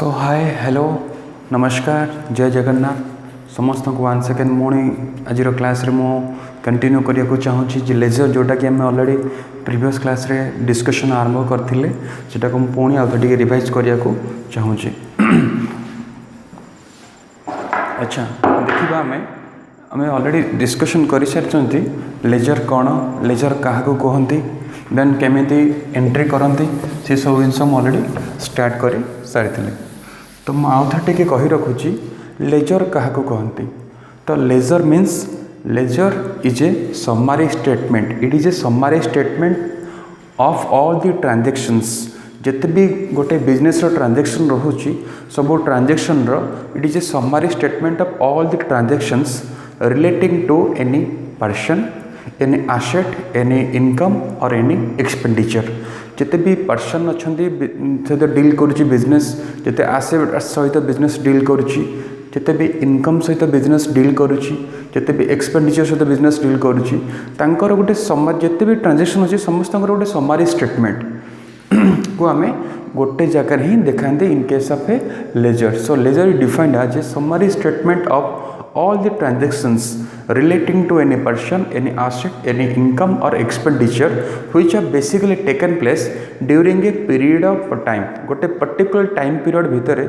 सो hi hello नमस्कार जय जगन्नाथ समस्त को वन सेकेंड मुणी आज क्लास रे मु कंटिन्यू करने को चाहूँगी जे लेजर जोटा कि आम ऑलरेडी प्रीवियस क्लास रे डिस्कशन आरंभ करथिले सेटा को पुणी आउ टिके रिवाइज करने को चाहूँगी। अच्छा देखिबा आमे ऑलरेडी डिस्कशन कर सारी लेजर कौन लेजर क्या कहती देन केमिति एंट्री करती से सब जिन ऑलरेडी स्टार्ट कर सारी तो मुझे आउ थे टे कही रखुची लेजर क्या कहती। तो ledger means ledger is a summary statement it is a summary statement of all the transactions जिते भी गोटे बिजनेस ट्रांजैक्शन रोची सब transaction it is a summary statement of all the transactions relating to any person any asset any income और any expenditure जिते भी person अच्छा सहित डील करुच्ची बिजनेस जिते एसेट सहित बिजनेस डील करुच्ची जिते भी इनकम सहित बिजनेस डील करुच्ची जिते भी एक्सपेंडिचर सहित बिजनेस डील करुच्ची तांकर गोटे जिते भी ट्रांजैक्शन अच्छी समस्त गोटे समरी स्टेटमेंट को आम गोटे जगह ही देखा in case of a ledger. So ledger is defined as a summary statement of all the transactions relating to any person, any asset, any income or expenditure which have basically taken place during a period of time गोटे particular time period भितर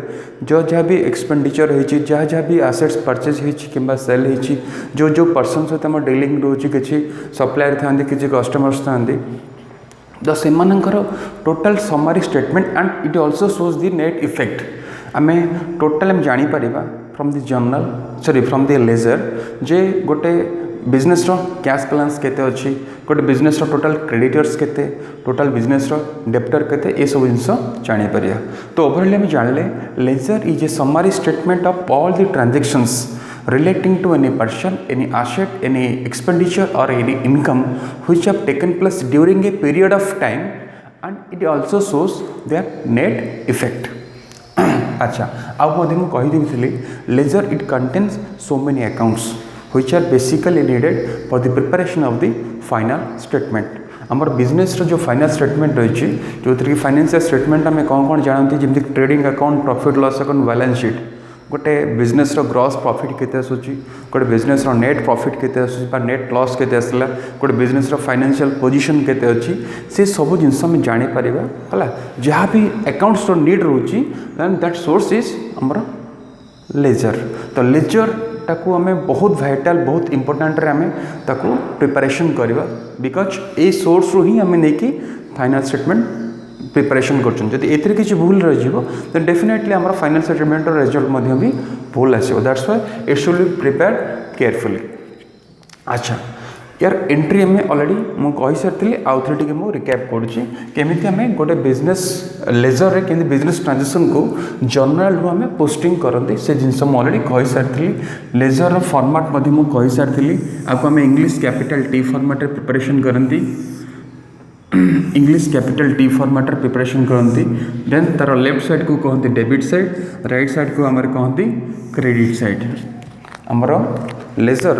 जो जहाँ भी expenditure होती जहाँ जहाँ भी आसेट्स purchase होती सेल होती जो जो पर्सन सहित आम डीलिंग रोचे कि सप्लायर था कि कस्टमर्स था तो से total summary statement and it also shows the net effect आम टोटाल आम जापर from the journal sorry from the ledger जे गोटे बिजनेस कैश बैलेंस केते अच्छी गोटे बिजनेस टोटाल क्रेडिटर्स केते टोटाल बिजनेस डेप्टर केते ये सब जिन जापर। तो ओवरऑल आम जानले ledger is a summary statement of all the transactions relating to any person, any asset, any expenditure or any income which have taken place during a period of time and it also shows their net effect. अच्छा आउ कहीदी ledger it contains so many accounts which are basically needed for the preparation of the final statement. आमर business जो final statement रही जो थी financial statement आम कौन कौन जानते जमी trading account profit loss account balance sheet गोटे बिजनेस ग्रॉस प्रॉफिट केते आसूची गोटे बिजनेस नेट प्रॉफिट केते आसूची नेट लॉस केते आसला गोटे बिजनेस फाइनेंशियल पोजीशन केते अच्छी से सब जिनस आम जापर है जहाँ भी अकाउंट्स नीड रोची देन दैट सोर्स इज आमर लेजर। तो लेजर टाकू आम बहुत वाइटाल बहुत इंपोर्टाट आम ताकू प्रिपरेशन करवा बिकज ए सोर्स रू ही आम नहीं फाइनाल स्टेटमेंट प्रिपरेशन कर एथेर किसी भूल रही देन डेफिनेटली आम फाइनाल सेटलमेंट रिजल्ट भी भूल आसो that's why it should be prepare carefully. अच्छा यार एंट्री आम ऑलरेडी मुझे सारी आउ थे टी रिकैप करुँची आम गोटे बिजनेस लेजर रे केमती बिजनेस ट्रांजेक्शन को जर्नल रू आम पोस्टिंग करती से जिनस मुझे ऑलरेडी कही सारी लेजर फॉर्मेट मुझे सारी आपको आम English capital T format preparation करती English capital T format preparation करती देन तार लेफ्ट साइड को कहते डेबिट साइड राइट साइड को आम कहती क्रेडिट साइड आमर लेजर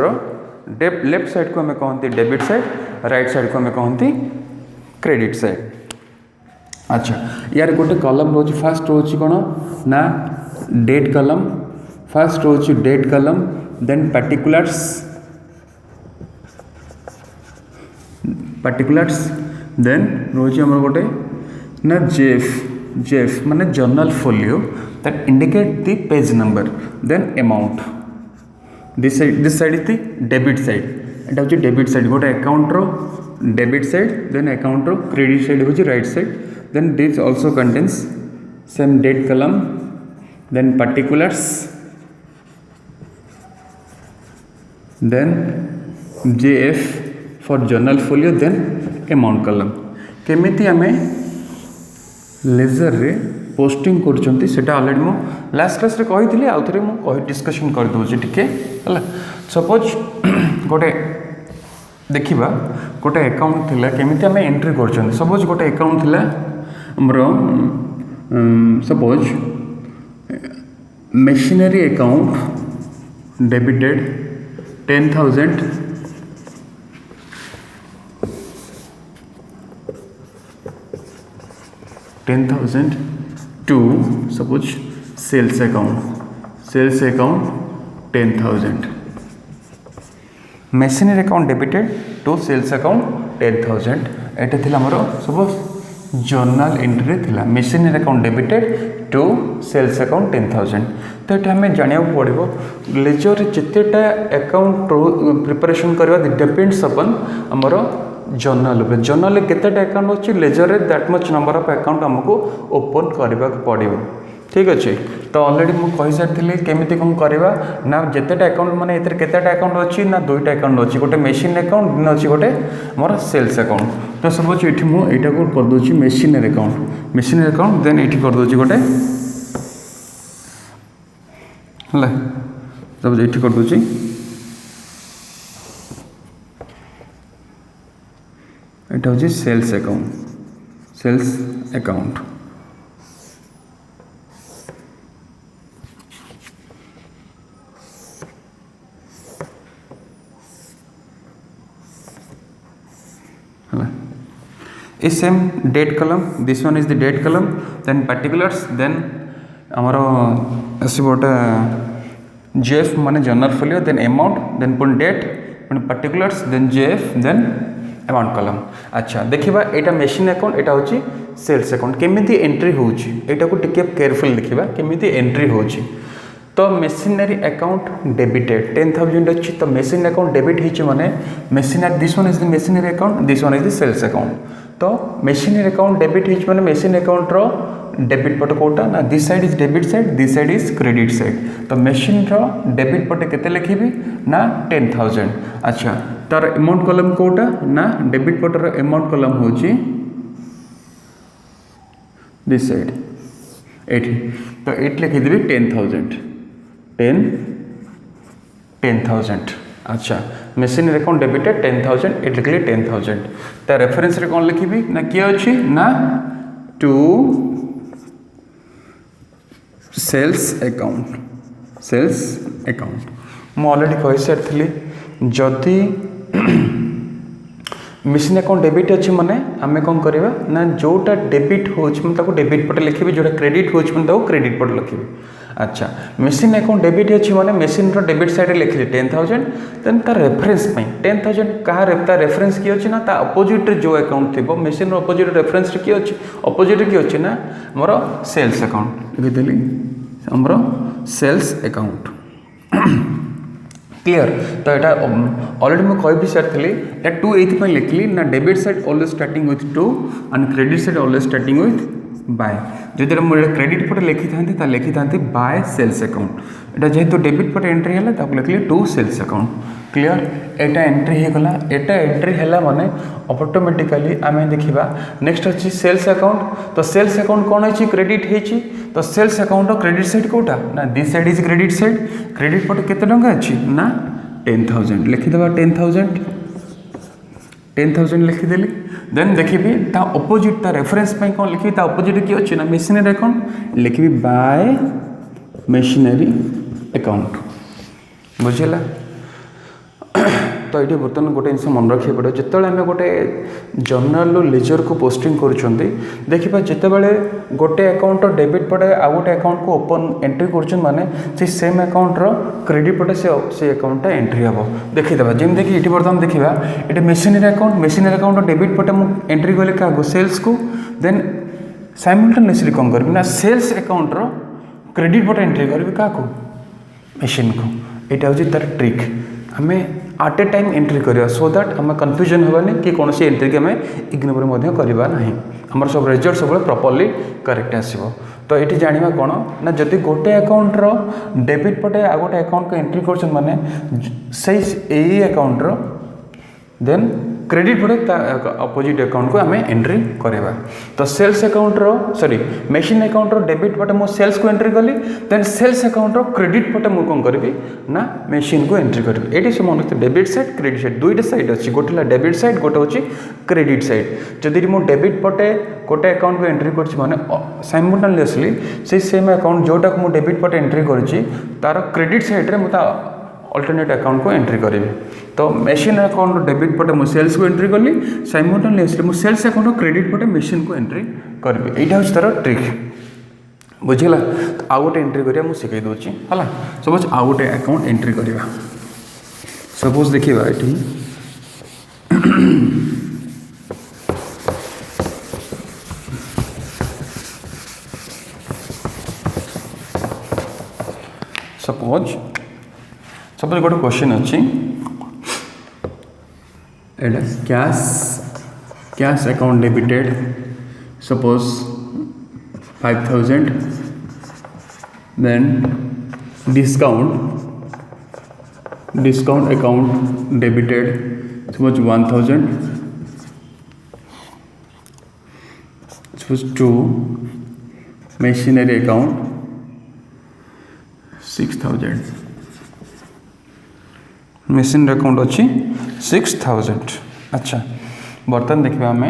लेफ्ट साइड को आम कहती डेबिट साइड राइट साइड को आम कहती क्रेडिट साइड। अच्छा यार गोटे कलम रोज फास्ट रोच कौन ना डेट कलम फास्ट रोच date column then particulars then रोज आम गोटे ना जेफ माने journal folio that indicate the page number then amount this side is the debit side एटा हूँ डेबिट साइड गोटे अकाउंट रो डेबिट साइड देन अकाउंट रो क्रेडिट साइड हूँ right side then this also contains same date column then particulars then JF for journal folio then amount column केमिति आमे laser रे posting करछंती सेटा ऑलरेडी मु last class रे कहितली आउ थरे मु कहि डिस्कशन कर दोछि ठीके हला। सपोज गोटे देखिबा गोटे अकाउंट थिला केमिति आमे एंट्री करछंती सपोज गोटे अकाउंट थिला हमरो suppose machinery account debited 10,000 10,000 to suppose sales account 10,000 machinery account debited to sales account 10,000 एटा थिला हमर सब जर्नल एंट्री थिला machinery account debited to sales account 10,000 तो ये हमें जाना पड़ो लेजर जितेटा अकाउंट प्रिपरेशन करवा डिपेंड्स अपन हमर जर्नल केतेटा अकाउंट अच्छी ledger that much number of account हमको ओपन करने पड़ो ठीक अच्छे तो ऑलरेडी मुझे कही सारी केमी कौन करवा ना जितेटा अकाउंट माने एथरे केतेटा अकाउंट अच्छी ना दुईटा अकाउंट अच्छी गोटे मेसिन अकाउंट अच्छी गोटे मोर सेल्स अकाउंट तो सब ये मुझे करदे मेसिनरी अकाउंट देन ये करदे गोटे है सब ये करदे এটা হচ্ছে sales account is same date column, this one is the date column, then particulars, then amar asibota JF mane journal folio, then amount, then put date, then particulars, then JF, then amount कलम अच्छा देखा यहाँ machine account यहाँ हूँ sales account केमी entry होटा को टिके careful देखा केमी एंट्री हो तो मेसिनरी अकाउंट डेबिटेड 10,000 अच्छी तो मेसिन अकाउंट डेबिट होती माने machinery this one is the machinery account this one is the sales account तो मेसिनरी अकाउंट डेबिट होती माने मेसिन अकाउंट रो डेबिट पट कोटा ना this side is debit side this side is credit side तो मेसिन रो डेबिट पटे केते लिखिबी ना 10,000 अच्छा तार अमाउंट कॉलम कोटा ना डेबिट पटर अमाउंट कॉलम होची दिस साइड एठी तो एट लिखि देबी 10,000 अच्छा मेसिनरी अकाउंट डेबिटेड 10,000 एट लिखली 10,000 ता रेफरेंस रे कोन लिखिबी ना किए अछि ना टू सेल्स अकाउंट मु ऑलरेडी कहि सारथली जदि मेसिन अकाउंट डेबिट अच्छी माने आम कौन करवा ना जोटा डेबिट हो डेबिट पटे लिखी जोटा क्रेडिट हो क्रेडिट पटे लिखी अच्छा मेसिन अकाउंट डेबिट अच्छी माने मेसिन रो डेबिट साइड लिखली 10,000 देन तार रेफरेंस 10,000 कहा रेफरेंस किए अच्छी ना ता अपोजिट जो अकाउंट थी मेसिन अपोजिट रेफरेंस किए अच्छी अपोजिट किए अच्छी ना मोर सेल्स अकाउंट लिखिदेली हमर सेल्स अकाउंट क्लियर तो यहाँ ऑलरेडी मुझे कही भी सारी या 2 ये लिखली ना debit side always starting with 2 and credit side always starting with by जो मुझे क्रेडिट पटे लिखी था लिखी था बाय सेल्स अकाउंट यहाँ जेहेतु डेबिट पटे एंट्री है लिखली टू सेल्स अकाउंट क्लियर एटा एंट्री होगला एटा एंट्री है माने ऑटोमेटिकली आम देखा नेक्स्ट अच्छी सेल्स अकाउंट तो सेल्स अकाउंट कौन है क्रेडिट है तो सेल्स अकाउंट क्रेडिट साइड कोटा ना this side is credit side credit पटे केते टंका अच्छी ना 10,000 लिखिदेवा 10,000 लिखिदेली देन देखी ता अपोजिट ता रेफरेंस पे कौन लिखी ता अपोजिट किए अच्छी ना मेसिनरी अकाउंट लिखी बाय मेसिनरी अकाउंट बुझेला तो ये बर्तमान गोटे जिन मन रखा पड़े जिते आम गोटे जर्नल लेजर को पोस्टिंग कर देखा जितेबाला गोटे अकाउंट डेबिट पटे आ गोटे अकाउंट को ओपन एंट्री कर सेम अकाउंट क्रेडिट पटे से अकाउंट एंट्री हम देखीदे जमी ये बर्तमान देखा ये मेसिनरी अकाउंट डेबिट पटे मुझे एंट्री कली क्या सेल्स को देन साइमल्टेनियसली कौन करी ना सेल्स अकाउंट क्रेडिट पटे एंट्री करी क्या मेसिन को यहाँ हूँ तार ट्रिक आम आट ए टाइम एंट्री करवा सो दैट आम कन्फ्यूजन होगानी कि कौन सी एंट्री की आम इग्नोर करवा ना आमर सब रिजल्ट सब प्रॉपर्ली करेक्ट आसो तो ये जाना कौन ना जदि गोटे अकाउंट डेबिट पटे आ गोटे अकाउंट को एंट्री कर माने से अकाउंट देन क्रेडिट पटे अपोजिट अकाउंट को आम एंट्री करवा तो sales account sorry machine account debit पटे मुझे सेल्स को एंट्री कली देन सेल्स अकाउंट क्रेडिट पटे मुझे कौन करी ना मेसिन को एंट्री करी ये से मन डेबिट साइड क्रेडिट साइड दुईटा साइड अच्छी गोटे डेबिट साइड गोटे हूँ क्रेडिट साइड जदि मुझे डेबिट पटे गोटे अकाउंट को एंट्री कर साइमल्टेनियसली से सेम अकाउंट जोटा मुझे डेबिट पटे एंट्री कर तार क्रेडिट साइड में मुझे अल्टरनेट अकाउंट को एंट्री करी तो मेसिन अकाउंट डेबिट पटे मुझे सेल्स को एंट्री कली साइमल्टेनियसली मुझे सेल्स अकाउंट क्रेडिट पटे मेसिन को एंट्री करी यहाँ हूँ तार ट्रिक बुझेगा। तो आउ गोटे एंट्री करिया मु शिखाई दूची है। सपोज आउ गोटे अकाउंट एंट्री करवा। सपोज देखिए ये सपोज गोटे क्वेश्चन अच्छी एटा cash account debited suppose 5000 then discount account debited suppose 1000 suppose 2 machinery account 6000 machine account अच्छी 6000। अच्छा बर्तमान देखा आम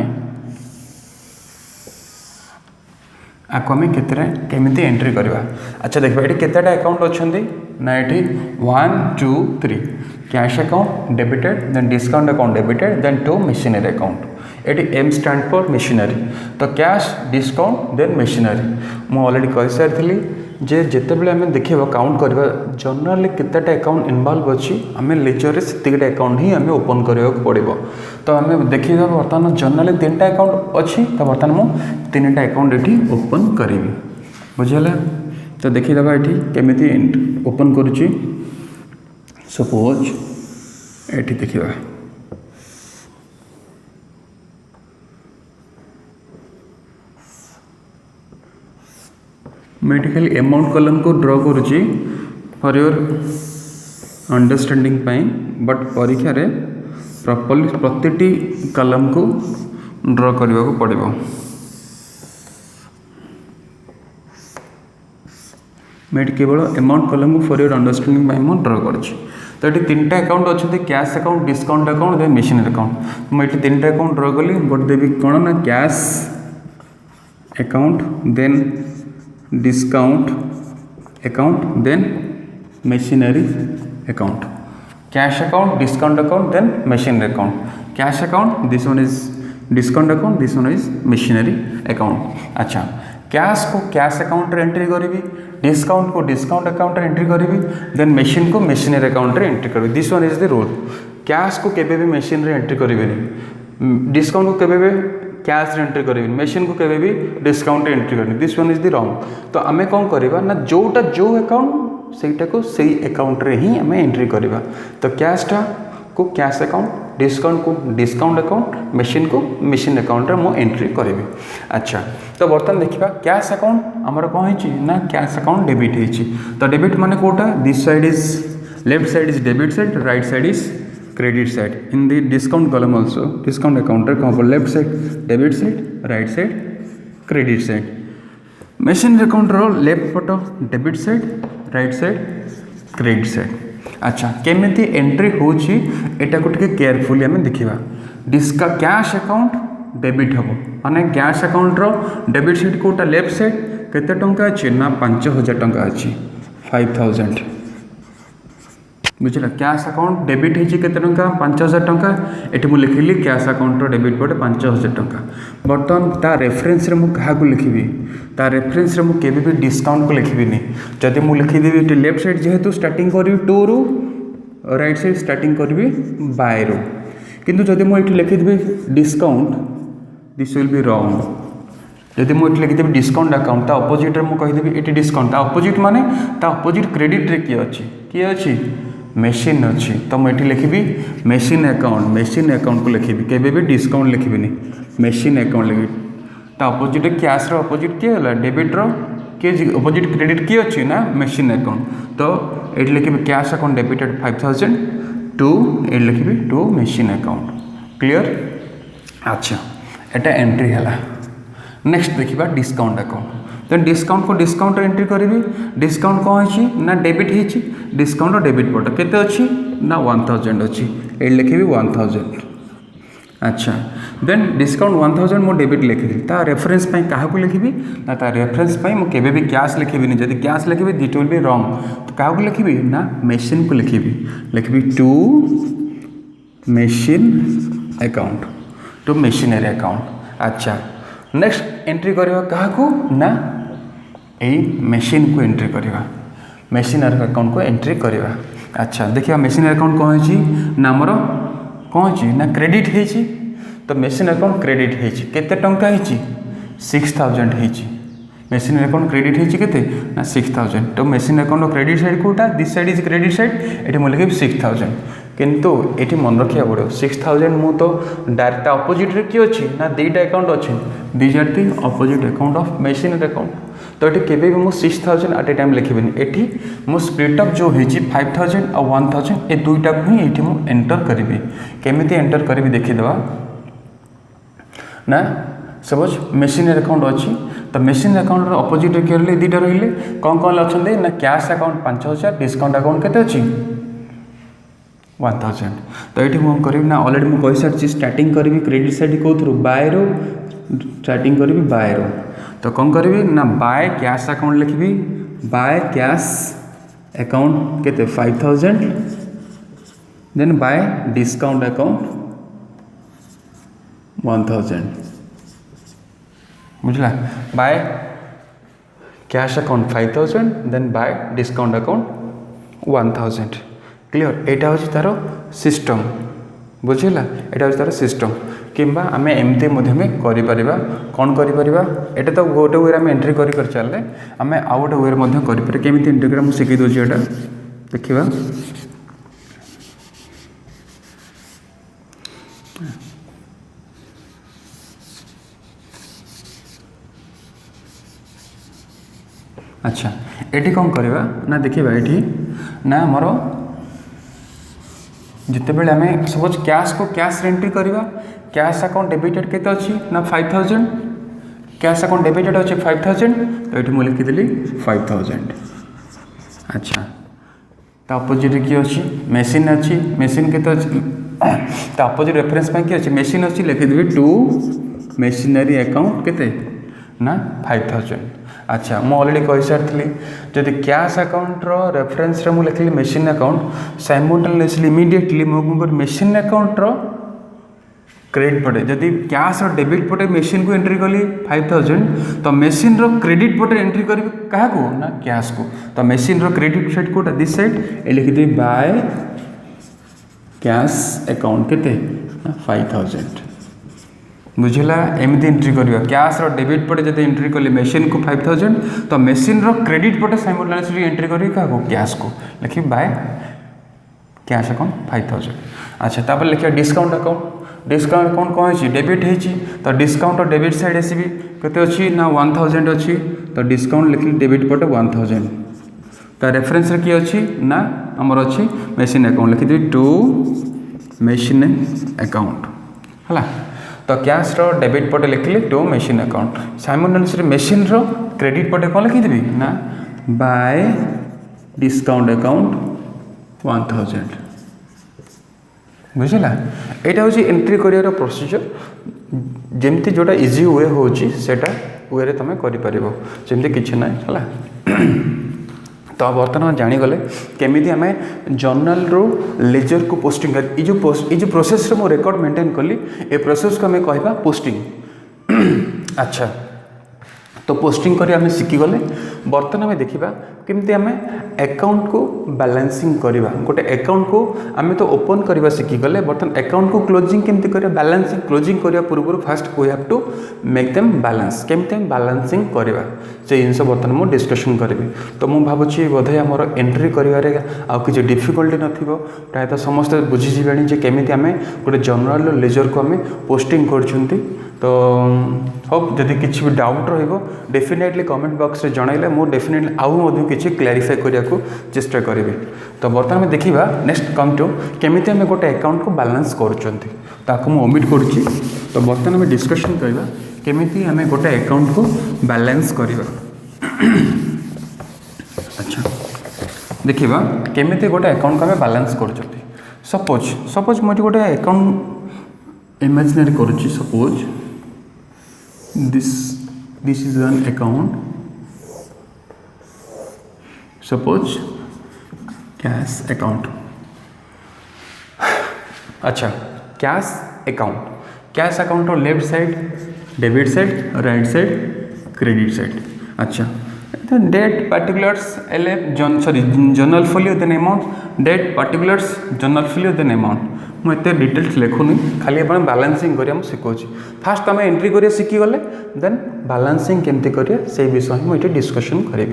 आपको आम केमी एंट्री करवा। अच्छा देखा ये केतेटा अकाउंट अच्छा ना ये 1 2 3 cash account debited then discount account debited then 2 machinery account. ये एम स्टैंड फॉर मशीनरी। तो कैश डिस्काउंट देन मशीनरी मुझे ऑलरेडी कही सारी जे जिते बड़े आम देखा काउंट करवा जनरली केतेटा अकाउंट इनवॉल्व अच्छी आम लेजर से अकाउंट ही आम ओपन करने पड़ो। तो आम देखा बर्तमान जनरली 3टा अकाउंट अच्छी। तो बर्तमान मुझे 3टा अकाउंट ये ओपन करी बुझेगा। तो देखीदे ये केमी ओपन करुच्ची। सपोज ये देखा मैं खाली अमाउंट कलम को ड्रॉ करुच्ची फॉर योर अंडरस्टैंडिंग पाई। बट परीक्षा रे प्रॉपर्ली प्रतिटी कलम को ड्रॉ करने को पड़ो। मैं केवल अमाउंट कलम को फॉर योर अंडरस्टैंडिंग पाई मुझे ड्रॉ करुच्ची। तो ये 3टा अकाउंट अच्छे cash account discount account then machinery account. मुझे 3टा अकाउंट ड्रॉ कली बट देवी कौन ना cash account then discount account then machinery account. Cash account discount account then machinery account. Cash account this one is discount account this one is machinery account. अच्छा cash को cash account रे entry करी discount को discount account रे entry करी then machine को machinery account रे entry करी। This one is the rule. Cash को केबे भी मशीन रे एंट्री करेंगे, डिस्काउंट को केबे भी कैश रे एंट्री करेंगे, मशीन को केबे भी डिस्काउंट रे एंट्री करेंगे। This one is the wrong. तो आम कौन करवा ना जोटा जो अकाउंट सेटा को सही अकाउंट रे ही आम एंट्री करवा। तो कैशटा को कैश अकाउंट, डिस्काउंट को डिस्काउंट अकाउंट, मशीन को मशीन अकाउंट रे मु एंट्री करी। अच्छा तो बर्तमान देखा कैश अकाउंट आमर कौन है ना कैश अकाउंट डेबिट होती। तो डेबिट माने कोटा this side is left side is debit side, right side is credit side. In the discount column also discount account रे कौन left side debit side, right side credit side. Machine account रो left पट debit side, right side credit side. अच्छा केमिति entry होची एटा को टिके carefully हमें देखिबा। डिस्का कैश अकाउंट डेबिट हम माने कैश अकाउंट रो डेबिट साइड कोटा लेफ्ट साइड केते टंका अछि ना 5000 टंका अछि 5000 बुझला। कैश अकाउंट डेबिट होची केते टंका 5000 टंका। एठी मु लिखिली कैश अकाउंट रो डेबिट पटे 5000 टंका। बर्तमान ता रेफरेंस रे मु कहा को लिखिबी, ता रेफरेंस रे मु केबे भी डिस्काउंट को लिखिबिनी। जदि मु लिखि देबी एठी लेफ्ट साइड जेहेतु स्टार्टिंग करी 2 रु, राइट साइड स्टार्टिंग करबी बाय रु, किंतु जदि मु एठी लिखि देबी discount this will be wrong. जदि मु एठी लिखि देबी डिस्काउंट अकाउंट ता ऑपोजिट रे मु कहि देबी एठी डिस्काउंट, ता ऑपोजिट माने ता ऑपोजिट क्रेडिट रे किए अछि मशीन अच्छी। तो मुझे लिखी मशीन अकाउंट को लिखी केबे भी डिस्काउंट लिखिबिनी मशीन अकाउंट लिखी। तो अपोजिट कैश रो अपोजिट किए है डेबिट रो किए अपोजिट क्रेडिट किए अच्छी ना मशीन अकाउंट। तो ये लिखी कैश अकाउंट डेबिटेड 5000 टू ये लिखी टू मशीन अकाउंट। क्लियर। अच्छा एटा एंट्री है। नेक्स्ट देखा डिस्काउंट अकाउंट। तो डिस्काउंट को डिस्काउंट एंट्री करी। डिस्काउंट कौन है ना डेबिट है, डिस्काउंट डेबिट पट केते अच्छी ना 1000 अच्छी ये लिखी 1000। अच्छा देन डिस्काउंट 1000 मो डेबिट लिखी ता रेफरेंस पाई क्या लिखी ना ता रेफरेंस पाई मु केबे भी कैश लिखिबिनी। जदि कैश लिखिबी दिट विल बी रॉन्ग। तो क्या लिखी ना मशीन को लिखी to machine account, to machinery account. अच्छा नेक्स्ट एंट्री करवा क्या ना यही मेसीन को एंट्री करवा मेसीनरी अकाउंट को एंट्री करवा। अच्छा देखिए मेसीनरी अकाउंट कौन है ना आमर कौन है ना क्रेडिट है तो मेसीन अकाउंट क्रेडिट है केते टंका है 6000 है मेसीन अकाउंट क्रेडिट है केते ना 6000 तो मेसीन अकाउंट क्रेडिट साइड कोटा this side is credit side ये मुझे लिखे 6000 किंतु ये मन रखा पड़ो 6000 मु तो डायरेक्ट अपोजिट रे किए अच्छी ना दुईटा अकाउंट अच्छे these are the opposite account of machinery account तो ये केवे भी मुझे 6000 एट ए टाइम लिखिबिनी एठी मो स्प्लिट अप जो है 5000 और 1000 ये दुईटा को ही ये मुझे एंटर करी केमी एंटर करी देखीदे ना सपोज मेसीनरी अकाउंट अच्छी तो मेसीन अकाउंट अपोजिट किए दुईटा रही कौन कौन अच्छे ना कैश अकाउंट 5000 डिस्काउंट अकाउंट केते अच्छी 1000 तो ये मुझे करी ना अलरेडी मुझे कही सारी स्टार्टिंग करी क्रेडिट साइड कौन बाय रो स्टार्टिंग करी बाय रो तो कौन करी ना बाय कैश अकाउंट लिखी बाय कैश अकाउंट केते 5000 देन बाय डिस्काउंट अकाउंट 1000 बुझला by cash account 5000 then by discount account 1000 clear एटा हूँ तार सिस्टम बुझेगा एटा हूँ तार सिस्टम किंबा आम एमती करें कौन करें तो गोटे वे आम एंट्री कर चलने आम आउ गोटे वे करें केमी एंट्री कर मुझे शिखी दूसरी एटा देखा अच्छा ये कौन करवा ना देखा ये ना आमर जिते बड़े आम सपोज कैश को कैश एंट्री करवा कैश अकाउंट डेबिटेड केते अच्छी ना 5000 कैश अकाउंट डेबिटेड अच्छे 5000 तो ये मुझे लिखीदी 5000 अच्छा तो अपोजिट किए अच्छी मेसीन अच्छी मेसीन केते अच्छी तो अपोजिट रेफरेंस किए अच्छी मेसीन अच्छी लिखीदेवी टू मेसीनरी अकाउंट केते ना 5000 अच्छा मुझे अलरेडी कही सारी जदि कैश अकाउंट रेफरेंस रे लिखली मेसीन अकाउंट साइमल्टेनियसली इमीडिएटली मुझे मेसीन अकाउंट क्रेडिट पटे जदि कैश और डेबिट पटे मेसीन को एंट्री कली 5000 तो मेसीन क्रेडिट पटे एंट्री करी क्या ना कैश को तो मेसीन क्रेडिट साइड कोटा दिस साइड ये लिखिदी बाय कैश अकाउंट केते 5000 बुझला एमती एंट्री करवा कैश और डेबिट पटे जब एंट्री कले मेसीन को 5000 तो मेसीन क्रेडिट पटे साइमल्टेनियसली एंट्री करी क्या कैश को लिखी बाय कैश अकाउंट 5000 अच्छा तापर लिखा डिस्काउंट अकाउंट कौन है डेबिट है तो डिस्काउंट और डेबिट साइड आसबि केते अच्छी ना 1000 अच्छी तो डिस्काउंट लिखली डेबिट पटे 1000 तो रेफरेंस किए अच्छी ना आमर अच्छी मेसीन अकाउंट लिखिदेवी टू मेसीन अकाउंट है तो कैश रो डेबिट पटे लिखली to machine account simultaneously machine रो क्रेडिट पटे कौन लिखिदेवी ना बाय डिस्काउंट अकाउंट 1000 बुझला यहाँ हूँ एंट्री कर प्रोसीजर जमती जोटा इजी वे होटा वे तुम करमती किसी ना है तो बर्तमान जानीगले केमी आम जर्नल रू लेजर को पोस्टिंग जो प्रोसेस रे मो रिकॉर्ड मेंटेन कली ए प्रोसेस को आम कह पोस्टिंग अच्छा तो पोस्टिंग करी आम शिखीगले बर्तमान आम देखा केमती आम अकाउंट को बैलेंसिंग करवा गोटे अकाउंट को आम तो ओपन करवा शिखीगले बर्तमान अकाउंट को क्लोजिंग केमती करवा बैलेंसिंग क्लोजिंग करवा पूर्व first we have to make them balance केमती आम बैलेंसिंग करवा से जिन बर्तमान मुझे डिस्कसन करी तो मुझे भावुँ बोधे आमर एंट्री करें आउ कि डिफिकल्टी न प्रायतः समस्ते बुझीजे केमी आम गोटे जर्नल लेजर को आम पोस्टिंग कर तो होप जदि किसी भी डाउट डेफिनेटली कमेंट बॉक्स रे जनइले मु डेफिनेटली आउ किसी क्लारिफाई करने को चेष्टा करी तो बर्तमान देखा नेक्स्ट कम टू केमी आम गोटे अकाउंट को बैलेंस कर ओमिट करुच्ची तो बर्तमान आम डिस्कसन करवा केमी आम गोटे अकाउंट को बैलेंस करवा अच्छा देखा केमी गोटे अकाउंट को आम बैलेंस कर सपोज मुझे गोटे अकाउंट इमेजिनरी करुच्ची suppose this is an account suppose cash account अच्छा कैश अकाउंट और left side debit side right side credit side अच्छा डेट पार्टिकुलर्स एले sorry journal folio then amount date particulars journal folio then amount मुझे details लिखुनी खाली अपन balancing करिया मु सिखौछि फास्ट आम एंट्री करिया शिखी गले देन बैलेंसिंग केमती करिया से विषय मुझे डिस्कशन करी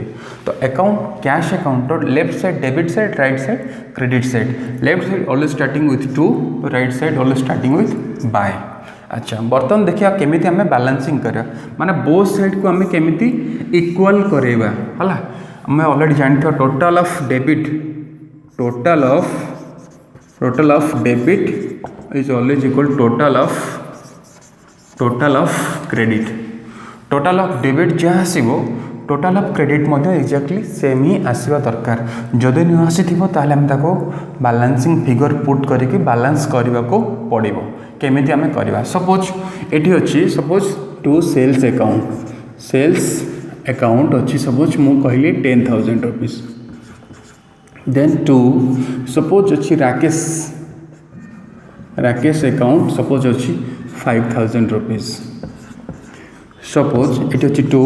तो account cash account left side debit side right side credit side left side always starting with to right side always starting with by अच्छा बर्तमान देखिए केमी आम बैलेंसिंग करा माने बोथ साइड को आम केमी इक्वल करेबा हला आम ऑलरेडी जानते total of debit total of debit is always equal total of credit total of debit जहाँ आसो total of credit exactly same ही आसवा दरकार जदि न आसी ताहले आम ताको बैलेंसिंग फिगर पुट करके बैलेंस करने को पड़ो केमिति आम करवा सपोज एटी अच्छी सपोज टू सेल्स अकाउंट अच्छी सपोज मु कहली 10,000 रुपीज देन टू सपोज अच्छी राकेश अकाउंट सपोज अच्छी 5,000 रुपीज सपोज एटी अच्छी टू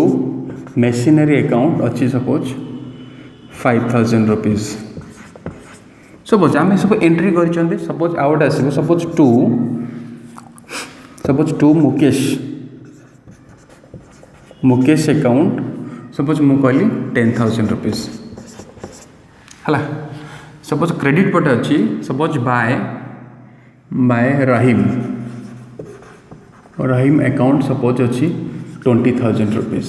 मेशिनरी अकाउंट अच्छी सपोज 5,000 रुपीज सपोज आम सब एंट्री कर सपोज आउट आसो suppose to Mukesh account suppose मु कहली 10,000 रुपीज है सपोज क्रेडिट पटे अच्छी suppose by Rahim account suppose अच्छी 20,000 रुपीज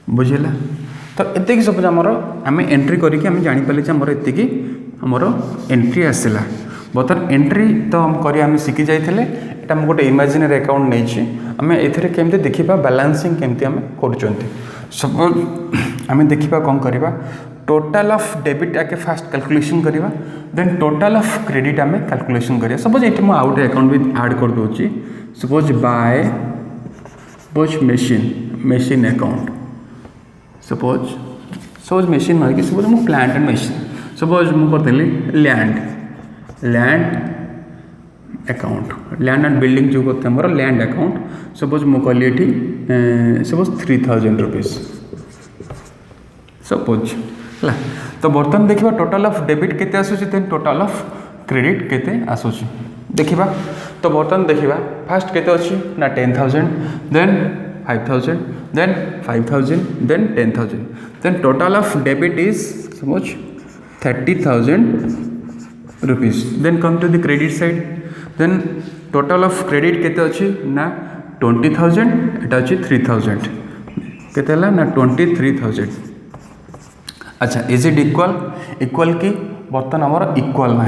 बुझेगा तो एति सपोज आम एंट्री करके जानीपारे आमर एति आमर एंट्री आसला बर्तमान एंट्री तो हम करें शिखी जाइए एटा हम गोटे इमेजिनरी अकाउंट नहीं आम ए केमती देखा बैलेंसिंग केमती आम कर सपोज आम देखा कौन करवा टोटल ऑफ डेबिट आके फास्ट कैलकुलेशन करवा देन टोटल ऑफ क्रेडिट आम कैलकुलेशन करिया सपोज ये मुझे आउट अकाउंट भी ऐड कर दूसरी suppose buy machine account suppose machine मार्के सपोज मु प्लांट एंड मेशिन सपोज मुझे करदेली land account land and building जो करते मोर लैंड अकाउंट सपोज मु कहली ये सपोज 3,000 रुपीज सपोज है तो बर्तमान देखा टोटल ऑफ डेबिट केते आसुची देन टोटल ऑफ क्रेडिट केते आसुची देखा तो बर्तमान देखा फास्ट केते अच्छी ना 10,000 then 5,000 then 5,000 then 10,000 then total of debit is suppose 30,000 rupees then come to the credit side then total of credit केते अच्छी ना 20,000 एटा अच्छी 3,000 केते ना 23,000 अच्छा इज इट इक्वल कि बर्तमान आमर इक्वल ना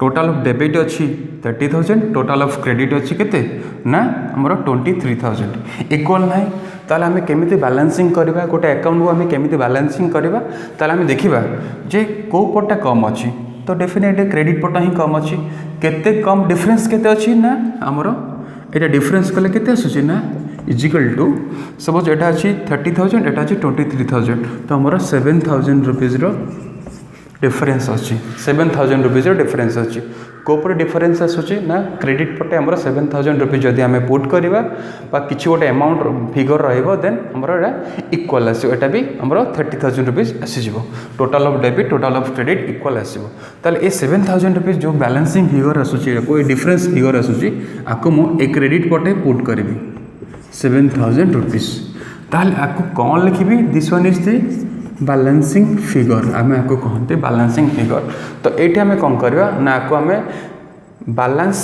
टोटल ऑफ डेबिट अच्छी 30,000 टोटल ऑफ क्रेडिट अच्छी केते ना आमर 23,000 इक्वल ना ताले आम केमिति बैलेंसिंग करवा गोटे अकाउंट को आम केमिति बैलेंसिंग करवा ताले आम देखिबा जे को पटा कम अच्छी तो डेफिनेटली क्रेडिट पटा ही कम अच्छी केते कम डिफरेंस केते अच्छी ना आमर एटा डिफरेंस कले केते आसुची ना इजिकल टू सपोज एटा अच्छी 30,000 एटा अच्छी 23,000 तो आमर 7,000 रुपीज डिफरेंस अच्छी 7,000 रुपीज डिफरेंस अच्छी कोपर डिफरेंस आसूची ना क्रेडिट पटे आमर 7,000 रुपीज जदि आम पुट करवा किसी गोटे अमाउंट फिगर रहिबो देन आमर एटा इक्वल आसीबो एटा भी आमर 30,000 रुपीज आसीजिवो total of debit total of credit equal आसीबो ताले ए 7,000 रुपीज जो बैलेंसिंग फिगर आसूची कोई डिफरेंस फिगर आसूची आको मु ए क्रेडिट पटे पुट करबी 7,000 रुपीज ताले आको कौन लिखिबी this one is the balancing figure आम आपको कहते बैलेंसिंग फिगर तो ये आम कौन करवा ना आपको आम balance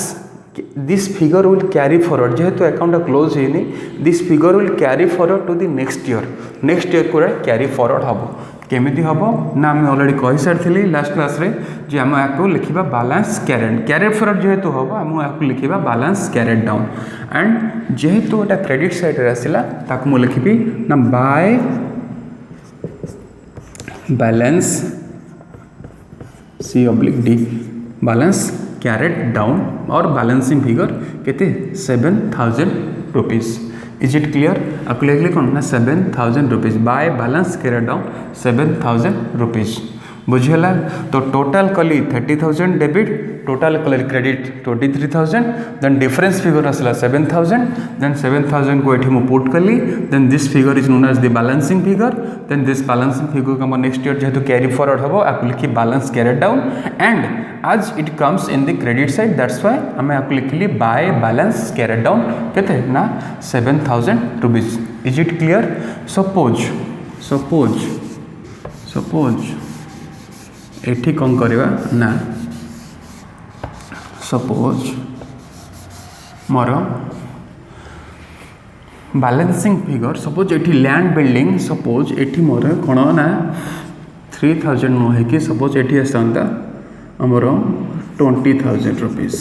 this figure will carry forward जेहेतु अकाउंट क्लोज होनी this figure will carry forward to the next year को कैरी फॉरवर्ड हम केमिति हम ना आम ऑलरेडी कही सारी लास्ट क्लास रे जे आम आपको लिखा बैलेंस कैरेट फॉरवर्ड जेहेतु हम आम आपको लिखा बैलेंस कैरेट डाउन एंड जेहेतु एटा क्रेडिट साइड रे आसिला ताकू मु लिखिबी ना by balance C/D balance carried down और बैलेंसिंग फिगर केते 7,000 रुपीज इज इट क्लियर आपको लिखले कौन ना 7,000 rupees by balance carried down 7,000 rupees बुझेला तो टोटल कली 30,000 डेबिट टोटल कले क्रेडिट 23,000 देन डिफरेंस फिगर आसला 7,000 देन 7,000 को ये पुट कली then this figure is known as the balancing figure then this balancing figure को नेक्स्ट ईयर जेहेतु कैरी फॉरवर्ड हम आपको लिखी balance carried down and as it comes in the credit side that's why आम आपको लिखिली by balance carried down केते ना 7,000 rupees is it clear suppose एठी कौन करवा ना सपोज मोर बैलेंसिंग फिगर सपोज एठी लैंड बिल्डिंग सपोज एठी मोर कौन ना 3,000 नुहे कि सपोज एठी आसता आमर 20,000 रुपीज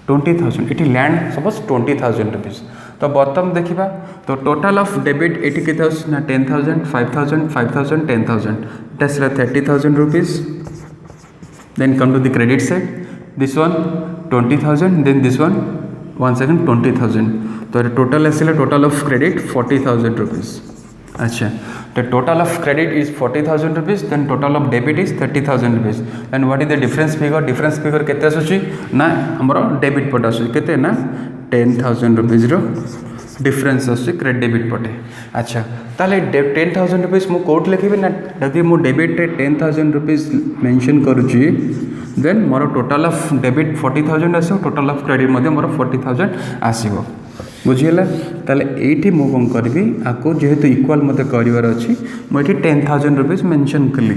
20,000 ये लैंड सपोज 20,000 रुपीज तो बर्तमान देखा तो टोटल ऑफ डेबिट ये के 10,000 5,000 5,000 10,000 it 30,000 rupees then come to the credit side this one 20,000 then this one second 20,000 तो टोटल आसला टोटल ऑफ क्रेडिट 40,000 रुपीज अच्छा the total of credit is 40,000 rupees then total of debit is 30,000 rupees and what is the difference figure केते आसुची ना हमरो debit पट आसुची केते ना 10,000 रुपीज रो डिफरेंस आसुची क्रेडिट डेबिट पटे अच्छा ताले 10,000 रुपीज मु कोड लिखिबे ना जदि मु डेबिट रे 10,000 रुपीज मेंशन करूची then more total of debit 40,000 आसो टोटल ऑफ क्रेडिट मध्ये मोर 40,000 आसीबो बुझीगला ताले एठी मु कौन करी आपको जेहेतु इक्वाल मत कर अच्छी मुझे 10,000 रुपीज मेंशन कली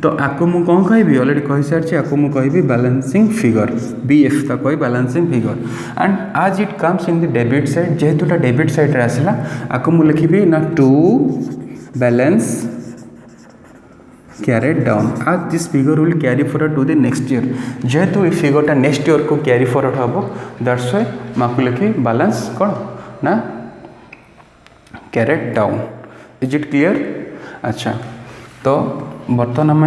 तो आपको मु कौन कहि ऑलरेडी कहि सारी आपको मु कहि बैलेंसिंग फिगर BF ता कहि balancing figure and as it comes in the debit side जेहेतुटा डेबिट साइड रे आसला आपको मु लिखिबी ना to balance carried down as this figure will carry forward to the next year जेहेतु ये फिगरटा नेक्स्ट ईयर को कैरी फॉरवर्ड हम दैट्स वाई माकु लिखी बैलेंस कौन ना carried down is it clear अच्छा तो बर्तमान आम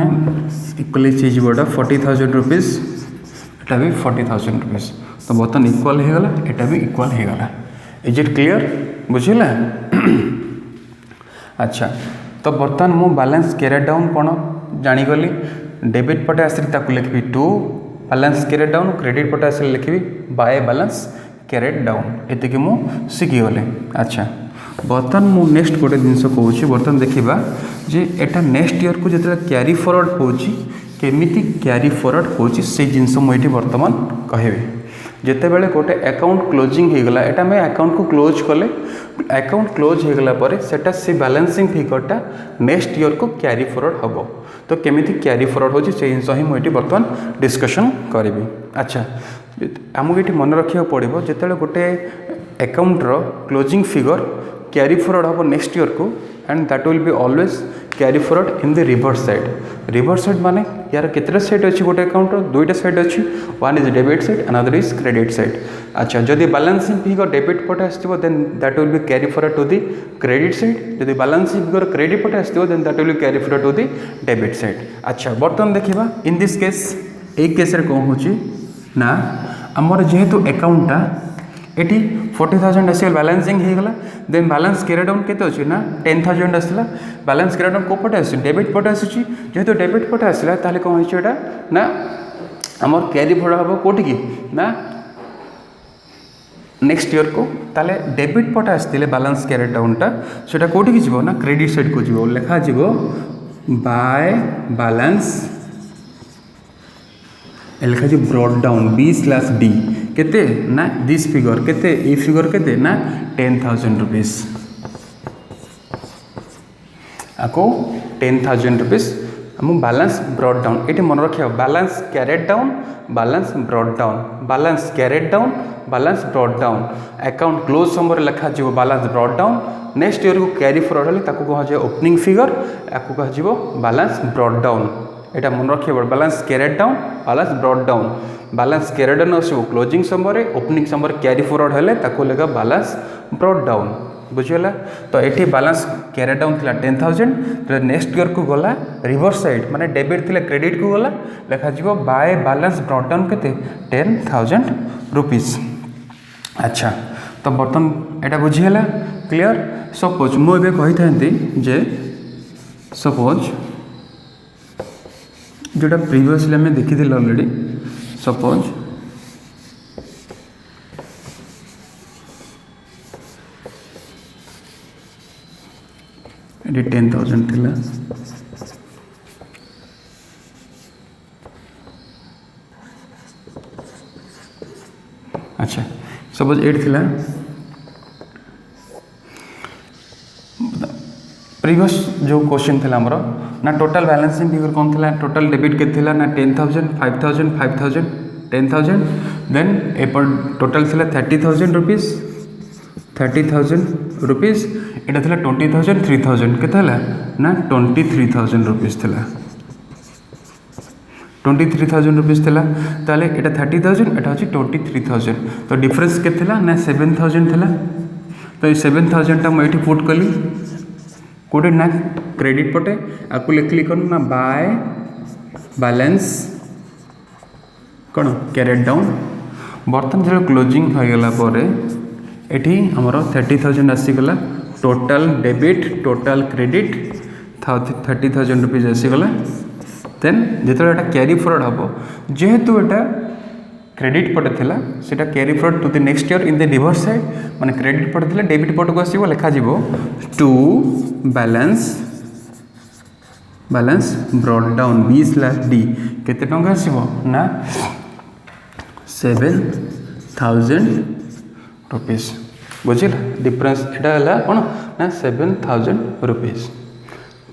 इक्वली चीज बोटा 40,000 रुपीज एटा भी 40,000 रुपीज तो बर्तमान इक्वाल हो गला एटा भी इक्वाल हो गला इज इट क्लियर बुझिला अच्छा तो बर्तमान मु बैलेंस कैरिड डाउन कौन जानीगली डेबिट पटे आसरी ताकू लिखी 2 बैलेंस कैरिड डाउन क्रेडिट पटे आसरी लिखी बाय बैलेंस कैरिड डाउन एतिक मु शिखीगली अच्छा बर्तमान मु नेक्स्ट गोटे जिनस कहूँ बर्तमान देखा जे एटा नेक्स्ट ईयर को जो कैरी फॉरवर्ड होची केमिति कैरी फॉरवर्ड होची से जिनस मुझे बर्तमान कहबी जितेबाला गोटे अकाउंट क्लोजिंग हो गला एटा मैं अकाउंट को क्लोज कले अकाउंट क्लोज हो गला परे सेटा से बैलेंसिंग फिगरटा नेक्स्ट ईयर को कैरी फॉरवर्ड हम तो केमिति कैरी फॉरवर्ड होची से जिनस ही मुझे बर्तमान डिस्कशन करी अच्छा आमको ये मन रखा पड़ो जिते गोटे अकाउंटर क्लोजिंग फिगर कैरी फॉरवर्ड हम नेक्स्ट ईयर को and that will be always carry forward in the reverse side माने यार केतटा साइड अच्छी गोटे अकाउंट दुईटा साइड अच्छी one is debit side another is credit side अच्छा जदि बैलेंसिंग फिगर डेबिट पटे आसो then that will be carry forward to the credit side जदि बैलेंसिंग फिगर क्रेडिट पटे आसो then that will be carry forward to the debit side अच्छा बर्तमान देखा इन दिस केस एक केस कौन हो ना आमर जेहेतु अकाउंटा ये 40,000 आस बैलेंसिंग हो गला देन बैलेंस कैरिड डाउन केते अच्छी ना 10,000 आसला बैलेंस कैरिड डाउन को पटे आस डेबिट पटे आसूची जेहेतु डेबिट पटे आसला ताले कौन होटा ना आमर कैरी फॉरवर्ड हम कोटी की ना नेक्स्ट ईयर को ताले डेबिट पटे आसते बैलेंस कैरिड डाउनटा सेटा कोटी की जीवो ना क्रेडिट साइड को जीवो लेखा जीवो बाय बैलेंस लिखा जी ब्रॉड डाउन B/D केते ना दिस फिगर केते ए फिगर केते ना 10,000 रुपीज आपको 10,000 रुपीज हम बैलेंस ब्रॉड डाउन ये मन रखा balance carried down balance brought down balance carried down balance brought down account close समय लिखा जी balance brought down next year को कैरी फॉरवर्ड हेल्ले कह ओपनिंग फिगर आपको कह बैलेंस ब्रॉड डाउन यहाँ मन रखिए balance carried down balance brought down balance carried down आसो क्लोजिंग समय ओपनिंग समय कैरी फॉरवर्ड हेल्ले लेखा बैलेंस ब्रॉड डाउन बुझीगला तो ये बैलेंस कैरिड डाउन थी 10,000 नेक्स्ट ईयर को गला रिवर्स साइड माने डेबिट थी क्रेडिट को गला लेखा जी बाय बैलेंस ब्रॉड डाउन के 10,000 रुपीज अच्छा तो बर्तमान यहाँ बुझीगला क्लियर सपोज मुझे कही था जे सपोज जोटा प्रीवियसली आम देखी ऑलरेडी सपोज ये 10,000 थिला अच्छा सपोज 8 थिला प्रीवियस जो क्वेश्चन थिला हमरो ना टोटल बैलेंसिंग फिगर कौन थिला टोटल डेबिट के थिला ना 10,000 5,000 5,000 10,000 देन एपर टोटल थिला 30,000 रुपीस 30,000 रुपीस एटा थिला 20,000 3,000 केता हला ना 23,000 रुपीस थिला 23,000 रुपीस थिला ताले एटा 30,000 एटा होची 23,000 तो डिफरेंस के थिला ना 7,000 थिला तो ये 7,000 टा मैं पुट कली कोटे ना क्रेडिट पटे आपको लिखली कौन ना बाय बैलेंस कौन कैरेट डाउन बर्तमान जो क्लोजिंग हो गला पर एठी हमरो 30,000 आसीगला total debit total credit 30,000 rupees आसीगला देन जो एटा कैरी फॉरवर्ड हम जेहेतु एटा क्रेडिट पटे थिला सेटा carry forward to the next year in the reverse side माने क्रेडिट पटे थिला डेबिट पट को आसीबो लिखा जीवो टू बैलेंस ब्रॉट डाउन 20,00,000 केते टंका आसीबो ना 7,000 रुपीस बुझिल डिफरेंस एटा हला कोन ना 7,000 rupees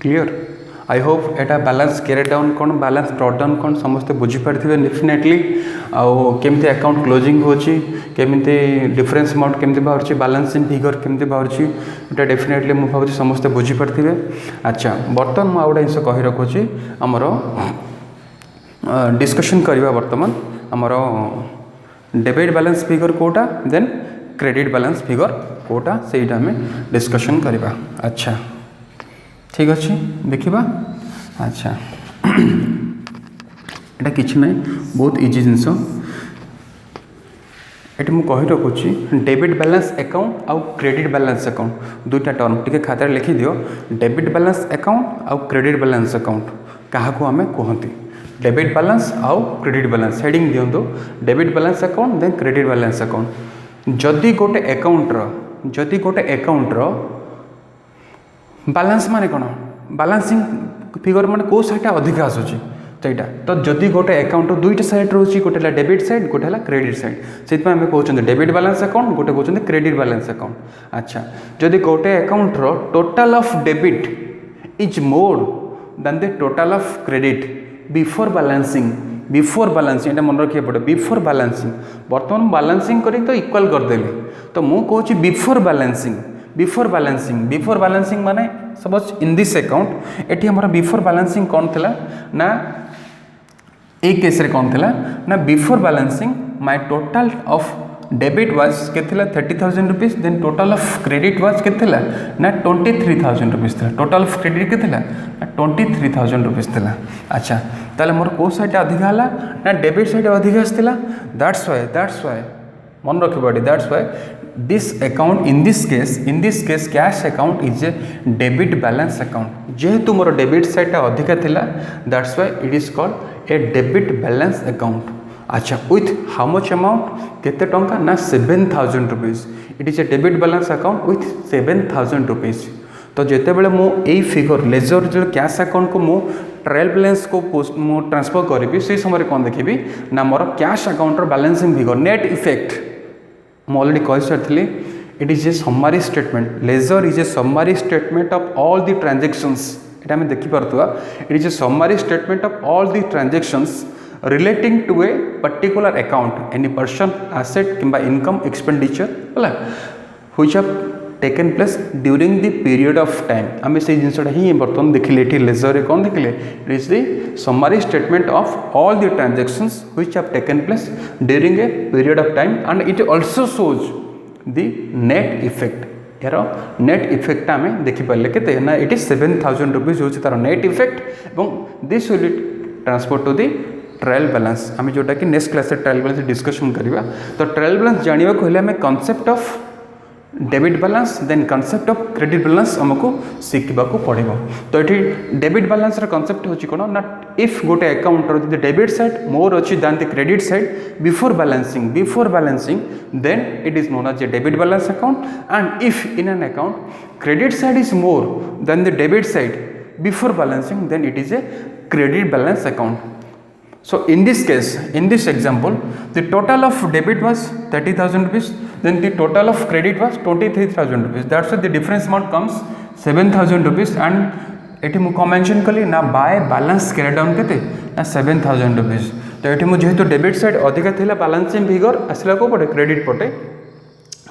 clear I hope Etah balance carried down कौन बैलेंस ब्रॉट डाउन कौन समस्ते बुझी पार्थिबे डेफिनेटली आउ केमती अकाउंट क्लोजिंग होची केमती डिफरेंस अमाउंट केमती बाहरची बैलेंसिंग फिगर केमती बाहरची एटा डेफिनेटली मु भाबुची समस्ते बुझी पार्थिबे अच्छा बर्तमान मु आउडा इंस कहि रखुची हमरो डिस्कशन करबा बर्तमान हमरो डेबिट बैलेंस फिगर कोटा देन क्रेडिट बैलेंस फिगर कोटा सेटा हमें डिस्कशन करबा अच्छा ठीक अच्छे देखा अच्छा एटा किछि नहीं बहुत इजी जिनस ये मुझे कही रखुची डेबिट बैलेंस अकाउंट आउ क्रेडिट बैलेंस अकाउंट दुईटा टर्म टी खातार लिखि दियो डेबिट बैलेंस अकाउंट आउ क्रेडिट बैलेंस अकाउंट क्या आम कहती डेबिट बैलेंस आउ क्रेडिट बैलेंस हेडिंग दिंतु debit balance account then credit balance account जदि गोटे अकाउंटर बैलेंस माने कौन बैलेंसिंग फिगर माने को साइड अधिक आसूची सहीटा तो जदि गोटे अकाउंट दुईटा साइड रोची गोटे डेबिट साइड गोटे क्रेडिट साइड से आम कहते डेबिट बैलेंस अकाउंट गोटे कहते क्रेडिट बैलेंस अकाउंट अच्छा जदि गोटे account total of debit is more then the total of credit before balancing एटा मन रखिए पड़े बिफोर बैलेंसिंग बर्तमान बैलेंसिंग करी तो इक्वल करदेली तो मु कहूँ बिफोर बैलेंसिंग माने सपोज इन दिस अकाउंट एटी हमर बिफोर बैलेंसिंग कौन थिला ना एक केस रे कौन थिला ना before balancing my total of debit was के थिला 30,000 rupees then total of credit was के थिला ना 23,000 रुपीस थिला टोटल ऑफ क्रेडिट के थिला ना 23,000 रुपीस थिला अच्छा ताले मोर को साइड अधिक हला ना डेबिट साइड अधिक आस्तिला दैट्स व्हाई मन रखिबडी that's why this account in this case cash account is a debit balance account जेहेतु मोर डेबिट साइड अधिका थिला that's why it is called a debit balance account अच्छा विथ हाउ मच अमाउंट केते टंका ना 7,000 rupees it is A debit balance account with 7,000 rupees तो जिते बेले मो ए फिगर लेजर जो कैश अकाउंट को मो ट्रायल बैलेंस को मो ट्रांसफर करी से समय कौन देखी ना मोर cash account balancing figure net effect मैं ऑलरेडी कही सारी it is a summary statement ledger is a summary statement of all the transactions एटा हमें देखि पारतुआ it is a summary statement of all the transactions relating to a particular account any person asset किंबा income expenditure होला which have taken place during the period of time आम से जिनसा ही बर्तमान देखिले ये लेजर कौन देखिले it is the summary statement of all the transactions which have taken place during a period of time and it also shows the net effect यार net effect आम देखिपारे के ना इट इज 7,000 रुपीज हूँ तार net effect और this will transfer to the trial balance आम जोटा कि next class trial balance discussion करवा तो ट्रायल बैलेंस जानवा हेल्ले आम concept of debit balance then concept of credit balance हमको शिखा पड़ो। तो ये डेबिट बैलेंस कॉन्सेप्ट होची कोन ना इफ गोटे अकाउंट रो द डेबिट साइड मोर अच्छी than the credit side before balancing then it is known as a debit balance account and if in an account credit side is more then the debit side before balancing then it is a credit balance account. So in this case, in this example, the total of debit was 30,000 rupees, then the total of credit was 23,000 rupees. That's why the difference amount comes 7,000 rupees and eighty मु कम mention कली ना by balance carry down केते ना 7,000 rupees. तो ये मुझे जेहेतु debit side अधिका थिला बैलेंसिंग फिगर आसला को पटे क्रेडिट पटे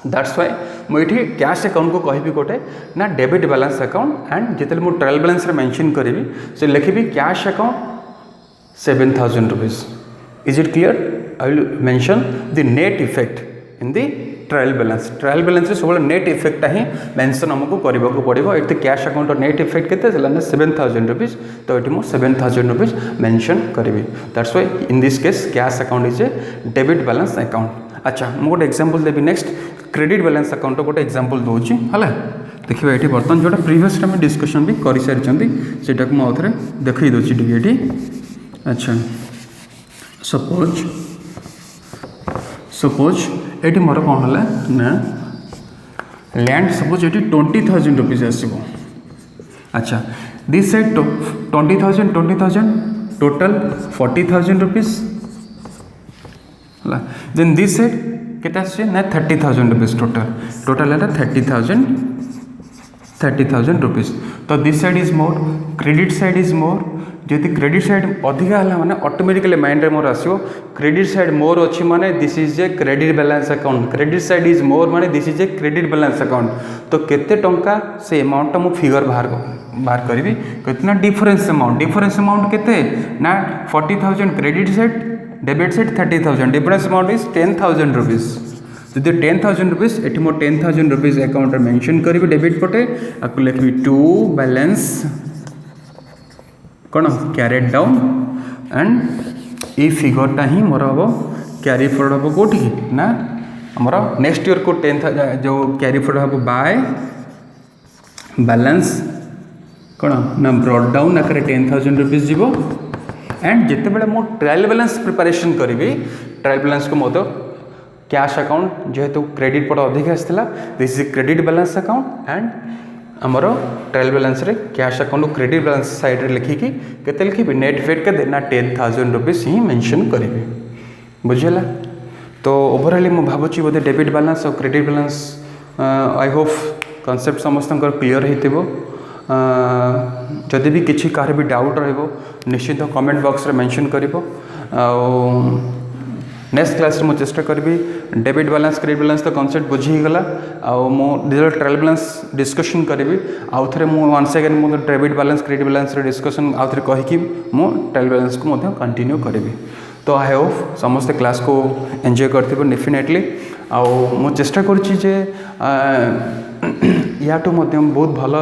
दैट्स वाई मुझे कैश अकाउंट को कहि गोटे ना डेबिट बैलेंस अकाउंट एंड जिते मु ट्रायल बैलेंस मेंशन करी से लिखी cash account 7,000 rupees. Is it clear? I will mention the net effect in the trial balance सब नेट इफेक्ट ही मेंशन हमको करने को पड़ो। ये कैश अकाउंट नेट इफेक्ट के 7,000 रुपीज। तो ये मुझे 7,000 रुपीज मेंशन करी that's why in this case cash account is a debit balance account. अच्छा मुझे गोटे एग्जांपल देवी नेक्स्ट क्रेडिट बैलेंस अकाउंट गोटे एग्जांपल दूसरी है देखिए ये बर्तमान जो प्रीवियस आम डिस्कसन भी कर सारी से मुझे देखी दूसरी ये। अच्छा सपोज ये मोर कौन है ना लैंड सपोज ये 20,000 रुपीज आसो। अच्छा दिस साइड 20,000 टोटल 40,000 रुपीज है। देन दिस साइड केते आसे ना 30,000 रुपीज टोटल है 30,000 रुपीज। तो this side is more credit side is मोर जदि क्रेडिट साइड अधिका है माने ऑटोमेटिकली माइंड रे मोर आसो क्रेडिट साइड मोर अच्छी माने this is a credit balance account credit side is more माने this is a credit balance account. तो केते टंका से अमाउंट मु फिगर बाहर करी कितना डिफरेंस अमाउंट केते ना 40,000 credit side debit side 30,000 difference amount is 10,000 rupees. जो 10,000 रुपीज ये मोर 10,000 रुपीज अकाउंट मेंशन करी डेबिट पटे आपको लिखी टू बैलेंस कौन कैरिड डाउन एंड ये फिगरटा ही मोर हम कैरी फॉरवर्ड हम कौटी ना आमर नेक्स्ट ईयर को 10,000 जो कैरी फॉरवर्ड हम बाय बैलेंस कौन ना ब्रॉड डाउन आकर 10,000 रुपीज जीव एंड जिते बड़े मो ट्रायल बैलेंस प्रिपरेशन करी ट्रायल बैलेंस को मत कैश अकाउंट जेहेतु क्रेडिट पट अधिक आसाला this is credit balance account and आमर ट्रायल बैलेंस रे cash account credit balance side रे लिखिकी केते लिखी नेट इफेक्ट के देना 10,000 रुपीज ही मेंशन करी बुझेला। तो ओवरऑल मु भावुची बोधे डेबिट बैलेंस और credit balance I hope concept समस्त क्लियर होइतिबो। जदि भी किसी कार भी डाउट रहिबो निश्चित कमेंट बॉक्स रे मेंशन करिवो। नेक्स्ट क्लास में चेष्टा करी डेबिट बैलेंस क्रेडिट बैलेंस तो कॉन्सेप्ट बुझीगला आउ ट्रायल बैलेंस डिस्कशन करी आउ थे वन्स अगेन मो debit balance credit balance discussion आउ थे कहीकि मो ट्रायल बैलेंस को कंटिन्यू करी। तो आई होप समस्त क्लास को एंजॉय करथिबो डेफिनेटली आउ मो चेष्टा करछि याटू बहुत भल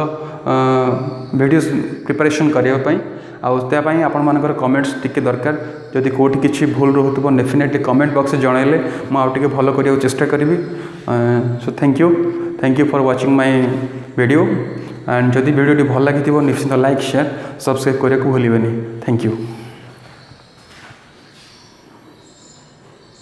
वीडियोस प्रिपरेशन करने आउपाई आपण मानकर कमेंट्स टिके दरकार जदि कोठी किछि भूल रहउतबो डेफिनेटली कमेंट बॉक्स से जनइले मु आउ टिके भलो करिया चेष्टा करिवि। So thank you for watching my video and जदि वीडियो भल लागिथिबो निश्चित लाइक शेयर सब्सक्राइब करने को भूलिबेनी। Thank you.